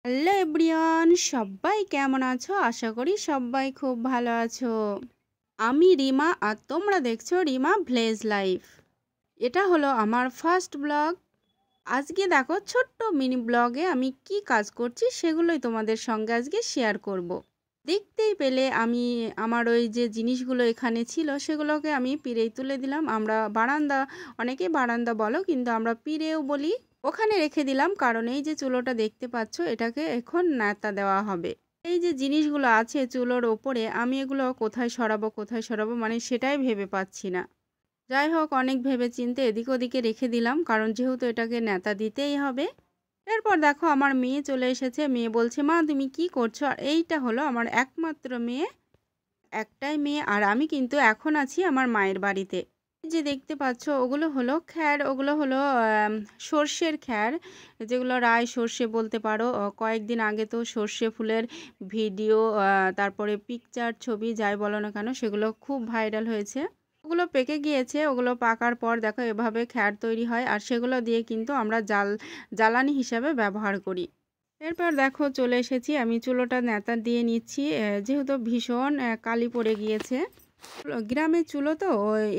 Hello everyone, সবাই কেমন আছো? আশা করি সবাই খুব ভালো আছো। আমি রিমা আর তোমরা দেখছো রিমা ভিলেজ লাইফ। এটা হলো আমার ফার্স্ট ব্লগ। আজকে দেখো ছোট্ট মিনি ব্লগে আমি কি কাজ করছি সেগুলোই তোমাদের সঙ্গে আজকে শেয়ার করব। দেখতেই পেলে আমি আমার ওই যে জিনিসগুলো এখানে ছিল সেগুলোকে আমি পিঁড়েই তুলে দিলাম। আমরা বারান্দা, অনেকে বারান্দা বলো কিন্তু আমরা পিঁড়েও বলি, ওখানে রেখে দিলাম। কারণ এই যে চুলোটা দেখতে পাচ্ছ এটাকে এখন ন্যাতা দেওয়া হবে। এই যে জিনিসগুলো আছে চুলোর ওপরে আমি এগুলো কোথায় সরাবো মানে সেটাই ভেবে পাচ্ছি না। যাই হোক, অনেক ভেবে চিন্তে এদিক ওদিকে রেখে দিলাম, কারণ যেহেতু এটাকে ন্যাতা দিতেই হবে। এরপর দেখো আমার মেয়ে চলে এসেছে। মেয়ে বলছে, মা তুমি কি করছো? আর এইটা হলো আমার একমাত্র মেয়ে, একটাই মেয়ে। আর আমি কিন্তু এখন আছি আমার মায়ের বাড়িতে। যে দেখতে পাচ্ছ ওগুলো হলো খ্যার, ওগুলো হলো সর্ষের খ্যার, যেগুলো রায় সর্ষে বলতে পারো। কয়েকদিন আগে তো সর্ষে ফুলের ভিডিও, তারপরে পিকচার, ছবি যাই বলো না কেন সেগুলো খুব ভাইরাল হয়েছে। ওগুলো পেকে গিয়েছে, ওগুলো পাকার পর দেখো এভাবে খ্যার তৈরি হয়, আর সেগুলো দিয়ে কিন্তু আমরা জ্বালানি হিসাবে ব্যবহার করি। এরপর দেখো চলে এসেছি, আমি চুলোটা ন্যাতা দিয়ে নিচ্ছি, যেহেতু ভীষণ কালি পড়ে গিয়েছে। গ্রামের চুলো তো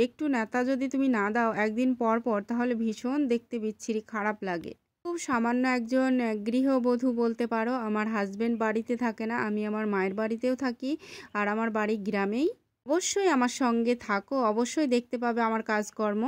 একটু ন্যাতা যদি তুমি না দাও একদিন পর পর তাহলে ভীষণ দেখতে বিচ্ছিরি খারাপ লাগে। খুব সামান্য একজন গৃহবধূ বলতে পারো। আমার হাজবেন্ড বাড়িতে থাকে না, আমি আমার মায়ের বাড়িতেও থাকি, আর আমার বাড়ি গ্রামেই। অবশ্যই আমার সঙ্গে থাকো, অবশ্যই দেখতে পাবে আমার কাজকর্ম।